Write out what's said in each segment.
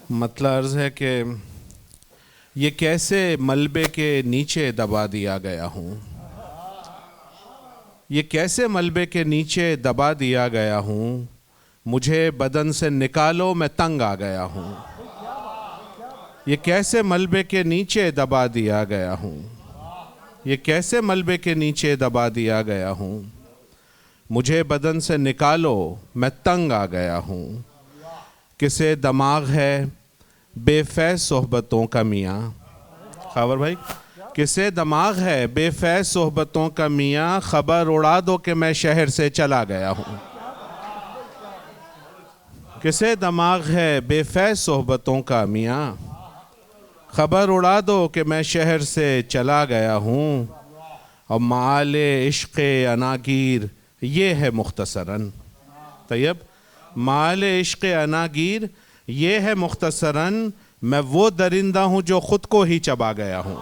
مطلب عرض ہے کہ یہ کیسے ملبے کے نیچے دبا دیا گیا ہوں، یہ کیسے ملبے کے نیچے دبا دیا گیا ہوں، مجھے بدن سے نکالو میں تنگ آ گیا ہوں۔ یہ کیسے ملبے کے نیچے دبا دیا گیا ہوں، یہ کیسے ملبے کے نیچے دبا دیا گیا ہوں، مجھے بدن سے نکالو میں تنگ آ گیا ہوں۔ کسے دماغ ہے بے فیض صحبتوں کا میاں، خاور بھائی، کسے دماغ ہے بے فیض صحبتوں کا میاں، خبر اڑا دو کہ میں شہر سے چلا گیا ہوں۔ کسے دماغ ہے بے فیض صحبتوں کا میاں، خبر اڑا دو کہ میں شہر سے چلا گیا ہوں۔ اور مآل عشق عناگیر یہ ہے مختصراً، طیب، مآل عشق عناگیر یہ ہے مختصراً، میں وہ درندہ ہوں جو خود کو ہی چبا گیا ہوں۔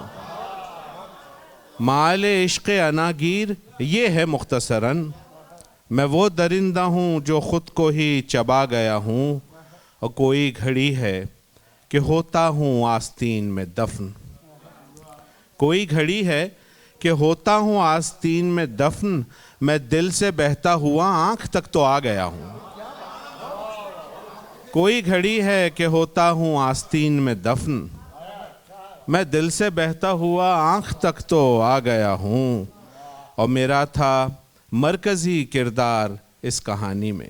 مآل عشق عناگیر یہ ہے مختصراً، میں وہ درندہ ہوں جو خود کو ہی چبا گیا ہوں۔ اور کوئی گھڑی ہے کہ ہوتا ہوں آستین میں دفن، کوئی گھڑی ہے کہ ہوتا ہوں آستین میں دفن، میں دل سے بہتا ہوا آنکھ تک تو آ گیا ہوں۔ کوئی گھڑی ہے کہ ہوتا ہوں آستین میں دفن، میں دل سے بہتا ہوا آنکھ تک تو آ گیا ہوں۔ اور میرا تھا مرکزی کردار اس کہانی میں،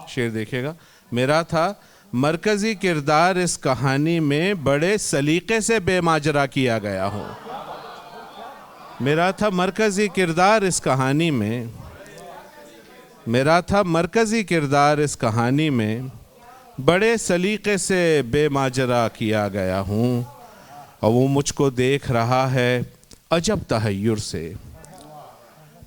شعر دیکھیے گا، میرا تھا مرکزی کردار اس کہانی میں، بڑے سلیقے سے بے ماجرا کیا گیا ہوں۔ میرا تھا مرکزی کردار اس کہانی میں، میرا تھا مرکزی کردار اس کہانی میں، بڑے سلیقے سے بے ماجرا کیا گیا ہوں۔ اور وہ مجھ کو دیکھ رہا ہے عجب تحیر سے،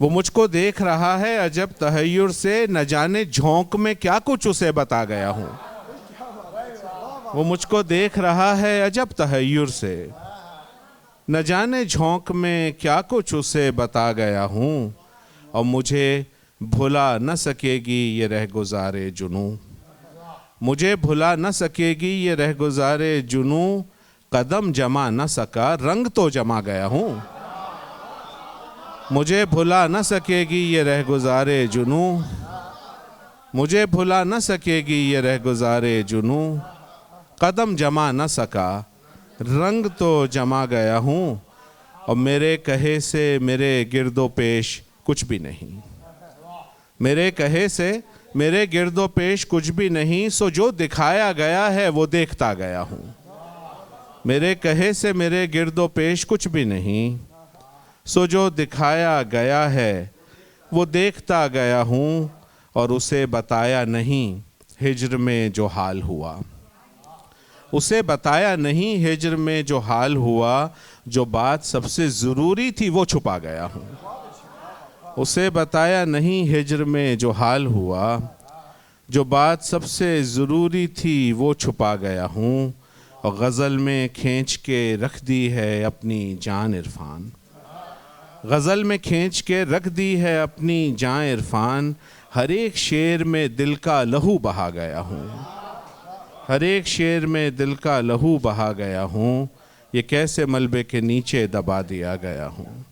وہ مجھ کو دیکھ رہا ہے عجب تحیر سے، نہ جانے جھونک میں کیا کچھ اسے بتا گیا ہوں۔ وہ مجھ کو دیکھ رہا ہے عجب تحیر سے، نہ جانے جھونک میں کیا کچھ اسے بتا گیا ہوں۔ اور مجھے بھلا نہ سکے گی یہ رہگزار جنوں، مجھے بھلا نہ سکے گی یہ رہگزار جنوں، قدم جما نہ سکا رنگ تو جما گیا ہوں۔ مجھے بھلا نہ سکے گی یہ رہگزار جنوں، مجھے بھلا نہ سکے گی یہ رہگزار جنوں، قدم جما نہ سکا رنگ تو جما گیا ہوں۔ اور میرے کہے سے میرے گرد و پیش کچھ بھی نہیں، میرے کہے سے میرے گرد و پیش کچھ بھی نہیں، سو جو دکھایا گیا ہے وہ دیکھتا گیا ہوں۔ میرے کہے سے میرے گرد و پیش کچھ بھی نہیں، سو جو دکھایا گیا ہے وہ دیکھتا گیا ہوں۔ اور اسے بتایا نہیں ہجر میں جو حال ہوا، اسے بتایا نہیں ہجر میں جو حال ہوا، جو بات سب سے ضروری تھی وہ چھپا گیا ہوں۔ اسے بتایا نہیں ہجر میں جو حال ہوا، جو بات سب سے ضروری تھی وہ چھپا گیا ہوں۔ اور غزل میں کھینچ کے رکھ دی ہے اپنی جان عرفان، غزل میں کھینچ کے رکھ دی ہے اپنی جان عرفان، ہر ایک شعر میں دل کا لہو بہا گیا ہوں، ہر ایک شعر میں دل کا لہو بہا گیا ہوں۔ یہ کیسے ملبے کے نیچے دبا دیا گیا ہوں،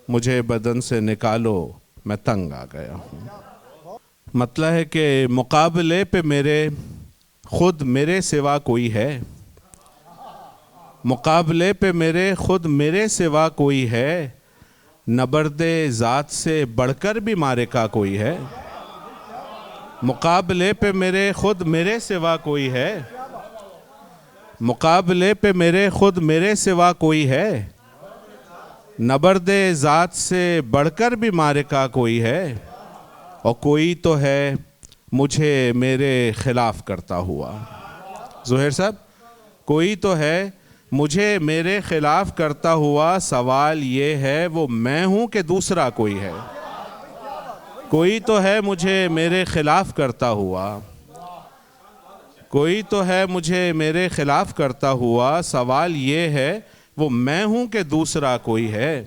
مجھے بدن سے نکالو میں تنگ آ گیا ہوں۔ مطلب ہے کہ مقابلے پہ میرے خود میرے سوا کوئی ہے، مقابلے پہ میرے خود میرے سوا کوئی ہے، نبرد ذات سے بڑھ کر بھی مارے کا کوئی ہے۔ مقابلے پہ میرے خود میرے سوا کوئی ہے، مقابلے پہ میرے خود میرے سوا کوئی ہے، نبرد ذات سے بڑھ کر بھی مارے کا کوئی ہے۔ اور کوئی تو ہے مجھے میرے خلاف کرتا ہوا، زہیر صاحب، کوئی تو ہے مجھے میرے خلاف کرتا ہوا، سوال یہ ہے وہ میں ہوں کہ دوسرا کوئی ہے۔ کوئی تو ہے مجھے میرے خلاف کرتا ہوا، کوئی تو ہے مجھے میرے خلاف کرتا ہوا، سوال یہ ہے وہ میں ہوں کہ دوسرا کوئی ہے۔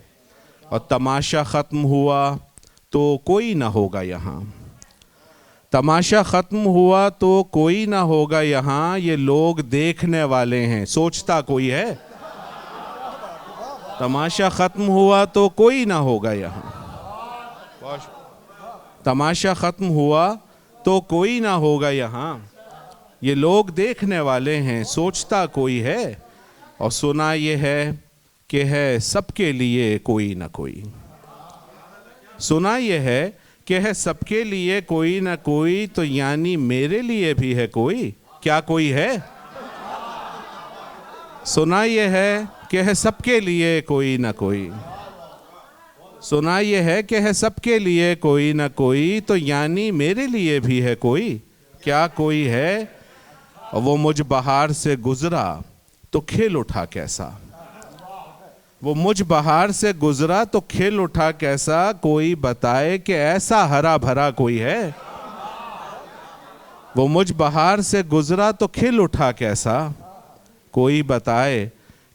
اور تماشا ختم ہوا تو کوئی نہ ہوگا یہاں، تماشا ختم ہوا تو کوئی نہ ہوگا یہاں، یہ لوگ دیکھنے والے ہیں، سوچتا کوئی ہے؟ تماشا ختم ہوا تو کوئی نہ ہوگا یہاں، تماشا ختم ہوا تو کوئی نہ ہوگا یہاں، یہ لوگ دیکھنے والے ہیں، سوچتا کوئی ہے؟ اور سنا یہ ہے کہ ہے سب کے لیے کوئی نہ کوئی، سنا یہ ہے کہ ہے سب کے لیے کوئی نہ کوئی، تو یعنی میرے لیے بھی ہے کوئی، کیا کوئی ہے؟ سنا یہ ہے کہ ہے سب کے لیے کوئی نہ کوئی، سنا یہ ہے کہ ہے سب کے لیے کوئی نہ کوئی، تو یعنی میرے لیے بھی ہے کوئی، کیا کوئی ہے؟ اور وہ مجھ بہار سے گزرا تو کھل اٹھا کیسا، وہ مجھ بہار سے گزرا تو کھل اٹھا کیسا، کوئی بتائے کہ ایسا ہرا بھرا کوئی ہے؟ وہ مجھ بہار سے گزرا تو کھل اٹھا کیسا، کوئی بتائے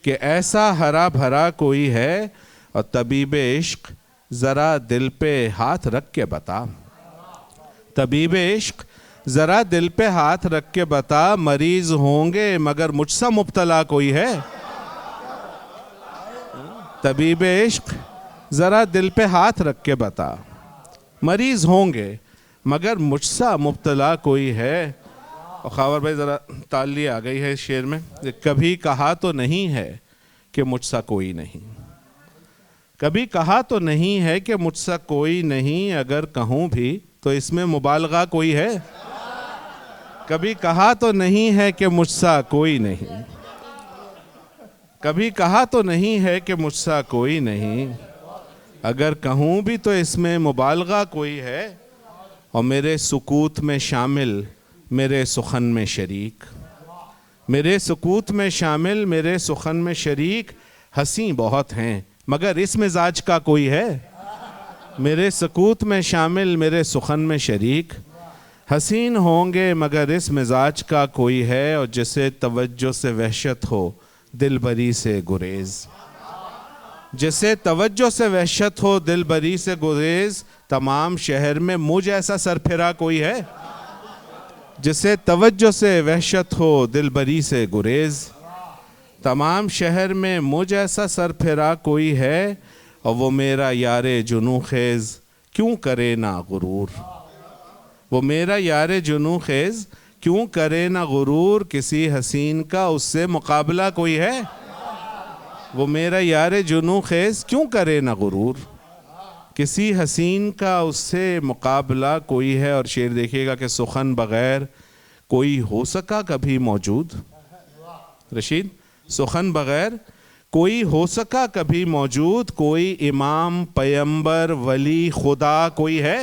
کہ ایسا ہرا بھرا کوئی ہے؟ اور طبیب عشق ذرا دل پہ ہاتھ رکھ کے بتا، طبیب عشق ذرا دل پہ ہاتھ رکھ کے بتا، مریض ہوں گے مگر مجھ سا مبتلا کوئی ہے؟ طبیب عشق ذرا دل پہ ہاتھ رکھ کے بتا، مریض ہوں گے مگر مجھ سا مبتلا کوئی ہے؟ اور خاور بھائی ذرا تالی آ گئی ہے اس شعر میں، کبھی کہا تو نہیں ہے کہ مجھ سا کوئی نہیں، کبھی کہا تو نہیں ہے کہ مجھ سا کوئی نہیں، اگر کہوں بھی تو اس میں مبالغہ کوئی ہے؟ کبھی کہا تو نہیں ہے کہ مجھ سا کوئی نہیں، کبھی کہا تو نہیں ہے کہ مجھ سا کوئی نہیں، اگر کہوں بھی تو اس میں مبالغہ کوئی ہے؟ اور میرے سکوت میں شامل میرے سخن میں شریک، میرے سکوت میں شامل میرے سخن میں شریک، ہنسی بہت ہیں مگر اس مزاج کا کوئی ہے؟ میرے سکوت میں شامل میرے سخن میں شریک، حسین ہوں گے مگر اس مزاج کا کوئی ہے؟ اور جسے توجہ سے وحشت ہو دل بری سے گریز، جسے توجہ سے وحشت ہو دل بری سے گریز، تمام شہر میں مجھ ایسا سرپھرا کوئی ہے؟ جسے توجہ سے وحشت ہو دل بری سے گریز، تمام شہر میں مجھ ایسا سرپھرا کوئی ہے؟ اور وہ میرا یار جنوں خیز کیوں کرے نہ غرور، وہ میرا یار جنوں خیز کیوں کرے نہ غرور، کسی حسین کا اس سے مقابلہ کوئی ہے؟ وہ میرا یار جنوں خیز کیوں کرے نہ غرور، کسی حسین کا اس سے مقابلہ کوئی ہے؟ اور شعر دیکھیے گا کہ سخن بغیر کوئی ہو سکا کبھی موجود، رشید سخن بغیر کوئی ہو سکا کبھی موجود، کوئی امام پیمبر ولی خدا کوئی ہے؟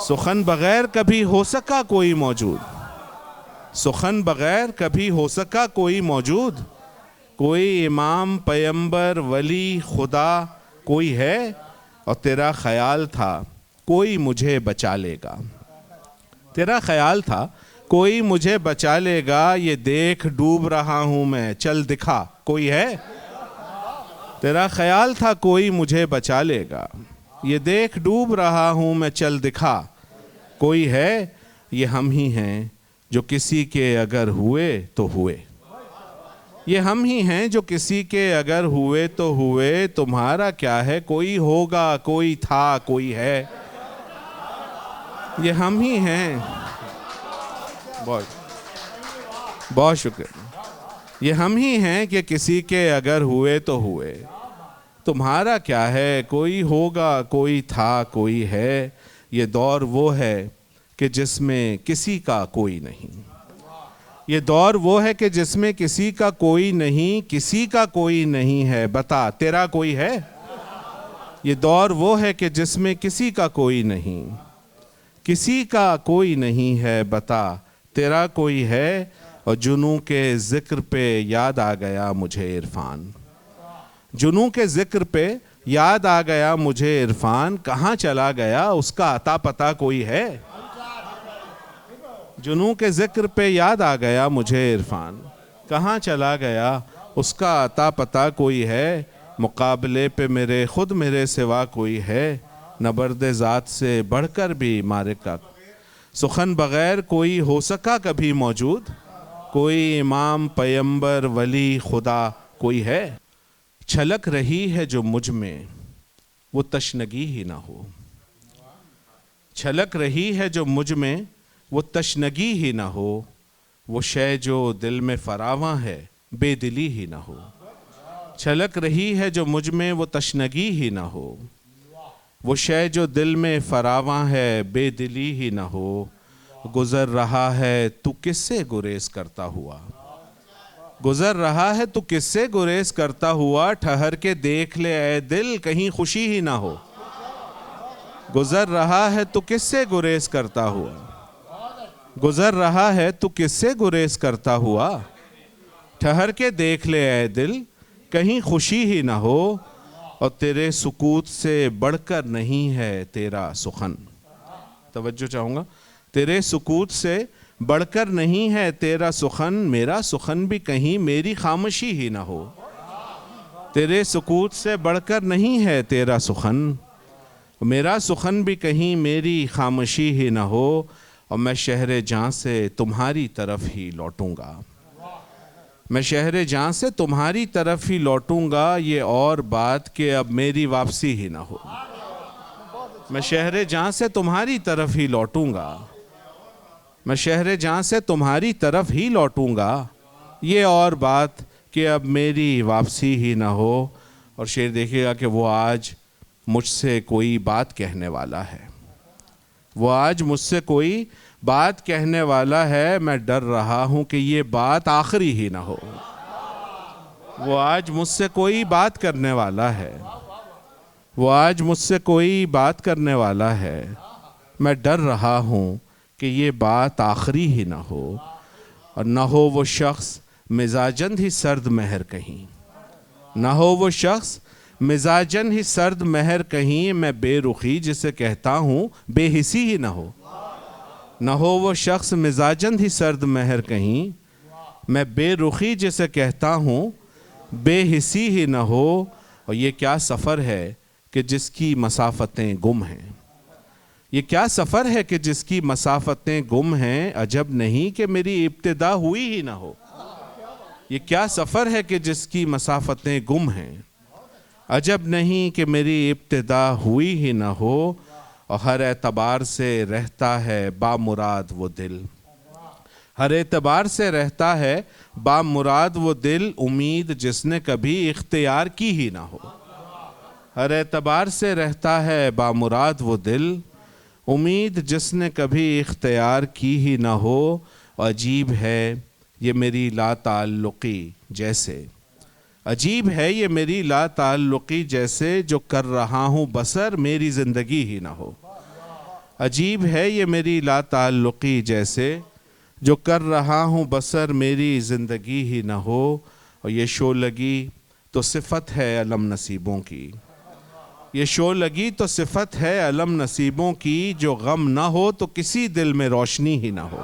سخن بغیر کبھی ہو سکا کوئی موجود، سخن بغیر کبھی ہو سکا کوئی موجود، کوئی امام پیمبر ولی خدا کوئی ہے؟ اور تیرا خیال تھا کوئی مجھے بچا لے گا، تیرا خیال تھا کوئی مجھے بچا لے گا، یہ دیکھ ڈوب رہا ہوں میں چل دکھا کوئی ہے؟ تیرا خیال تھا کوئی مجھے بچا لے گا، یہ دیکھ ڈوب رہا ہوں میں چل دکھا کوئی ہے؟ یہ ہم ہی ہیں جو کسی کے اگر ہوئے تو ہوئے، یہ ہم ہی ہیں جو کسی کے اگر ہوئے تو ہوئے، تمہارا کیا ہے کوئی ہوگا کوئی تھا کوئی ہے؟ یہ ہم ہی ہیں، بہت شکریہ، یہ ہم ہی ہیں کہ کسی کے اگر ہوئے تو ہوئے، تمہارا کیا ہے کوئی ہوگا کوئی تھا کوئی ہے؟ یہ دور وہ ہے کہ جس میں کسی کا کوئی نہیں، یہ دور وہ ہے کہ جس میں کسی کا کوئی نہیں، کسی کا کوئی نہیں ہے، بتا تیرا کوئی ہے؟ یہ دور وہ ہے کہ جس میں کسی کا کوئی نہیں، کسی کا کوئی نہیں ہے، بتا تیرا کوئی ہے؟ اور جنوں کے ذکر پہ یاد آ گیا مجھے عرفان، جنوں کے ذکر پہ یاد آ گیا مجھے عرفان، کہاں چلا گیا اس کا عطا پتہ کوئی ہے؟ جنوں کے ذکر پہ یاد آ گیا مجھے عرفان، کہاں چلا گیا اس کا عطا پتہ کوئی ہے؟ مقابلے پہ میرے خود میرے سوا کوئی ہے؟ نبرد ذات سے بڑھ کر بھی مارکہ، سخن بغیر کوئی ہو سکا کبھی موجود، کوئی امام پیمبر ولی خدا کوئی ہے؟ چھلک رہی ہے جو مجھ میں وہ تشنگی ہی نہ ہو، چھلک رہی ہے جو مجھ میں وہ تشنگی ہی نہ ہو، وہ شے جو دل میں فراواں ہے بے دلی ہی نہ ہو، چھلک رہی ہے جو مجھ میں وہ تشنگی ہی نہ ہو، وہ شے جو دل میں فراواں ہے بے دلی ہی نہ ہو، گزر رہا ہے تو کس سے گریز کرتا ہوا، گزر رہا ہے تو کس سے گریز کرتا ہوا، ٹھہر کے دیکھ لے اے دل کہیں خوشی ہی نہ ہو، گزر رہا ہے تو کس سے گریز کرتا ہوا، گزر رہا ہے تو کس سے گریز کرتا ہوا، ٹھہر کے دیکھ لے اے دل کہیں خوشی ہی نہ ہو، اور تیرے سکوت سے بڑھ کر نہیں ہے تیرا سخن، توجہ چاہوں گا، تیرے سکوت سے بڑھ کر نہیں ہے تیرا سخن، میرا سخن بھی کہیں میری خاموشی ہی نہ ہو، تیرے سکوت سے بڑھ کر نہیں ہے تیرا سخن، میرا سخن بھی کہیں میری خاموشی ہی نہ ہو، اور میں شہر جاں سے تمہاری طرف ہی لوٹوں گا، میں شہر جاں سے تمہاری طرف ہی لوٹوں گا، یہ اور بات کہ اب میری واپسی ہی نہ ہو، میں شہر جاں سے تمہاری طرف ہی لوٹوں گا، میں شہر جاں سے تمہاری طرف ہی لوٹوں گا، یہ اور بات کہ اب میری واپسی ہی نہ ہو، اور شعر دیکھیے گا کہ وہ آج مجھ سے کوئی بات کہنے والا ہے، وہ آج مجھ سے کوئی بات کہنے والا ہے، میں ڈر رہا ہوں کہ یہ بات آخری ہی نہ ہو، وہ آج مجھ سے کوئی بات کرنے والا ہے، وہ آج مجھ سے کوئی بات کرنے والا ہے، میں ڈر رہا ہوں کہ یہ بات آخری ہی نہ ہو، اور نہ ہو وہ شخص مزاجن ہی سرد مہر کہیں، نہ ہو وہ شخص مزاجن ہی سرد مہر کہیں، میں بے رخی جسے کہتا ہوں بے حسی ہی نہ ہو، نہ ہو وہ شخص مزاجن ہی سرد مہر کہیں، میں بے رخی جسے کہتا ہوں بے حسی ہی نہ ہو، اور یہ کیا سفر ہے کہ جس کی مسافتیں گم ہیں، یہ کیا سفر ہے کہ جس کی مسافتیں گم ہیں، عجب نہیں کہ میری ابتدا ہوئی ہی نہ ہو، یہ کیا سفر ہے کہ جس کی مسافتیں گم ہیں، عجب نہیں کہ میری ابتدا ہوئی ہی نہ ہو، اور ہر اعتبار سے رہتا ہے بامراد وہ دل، ہر اعتبار سے رہتا ہے بامراد وہ دل، امید جس نے کبھی اختیار کی ہی نہ ہو، ہر اعتبار سے رہتا ہے بامراد وہ دل، امید جس نے کبھی اختیار کی ہی نہ ہو، عجیب ہے یہ میری لا تعلقی جیسے، عجیب ہے یہ میری لا تعلقی جیسے، جو کر رہا ہوں بسر میری زندگی ہی نہ ہو، عجیب ہے یہ میری لا تعلقی جیسے، جو کر رہا ہوں بسر میری زندگی ہی نہ ہو، اور یہ شعلگی تو صفت ہے علم نصیبوں کی، یہ شعلگی تو صفت ہے علم نصیبوں کی، جو غم نہ ہو تو کسی دل میں روشنی ہی نہ ہو،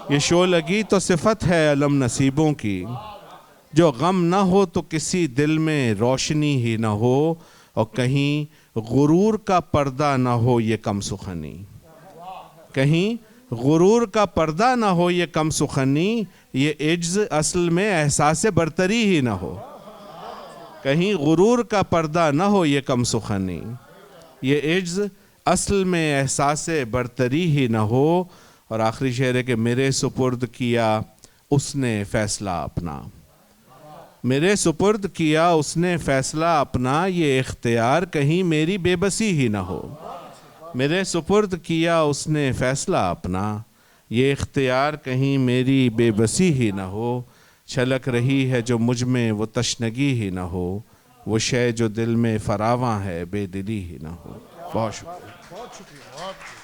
یہ شعلگی تو صفت ہے علم نصیبوں کی، جو غم نہ ہو تو کسی دل میں روشنی ہی نہ ہو، اور کہیں غرور کا پردہ نہ ہو یہ کم سخنی، کہیں غرور کا پردہ نہ ہو یہ کم سخنی، یہ عجز اصل میں احساس برتری ہی نہ ہو، کہیں غرور کا پردہ نہ ہو یہ کم سخنی، یہ عجز اصل میں احساس برتری ہی نہ ہو، اور آخری شعر ہے کہ میرے سپرد کیا اس نے فیصلہ اپنا، میرے سپرد کیا اس نے فیصلہ اپنا، یہ اختیار کہیں میری بے بسی ہی نہ ہو، میرے سپرد کیا اس نے فیصلہ اپنا، یہ اختیار کہیں میری بے بسی ہی نہ ہو، چھلک رہی ہے جو مجھ میں وہ تشنگی ہی نہ ہو، وہ شے جو دل میں فراواں ہے بے دلی ہی نہ ہو۔ بہت شکریہ۔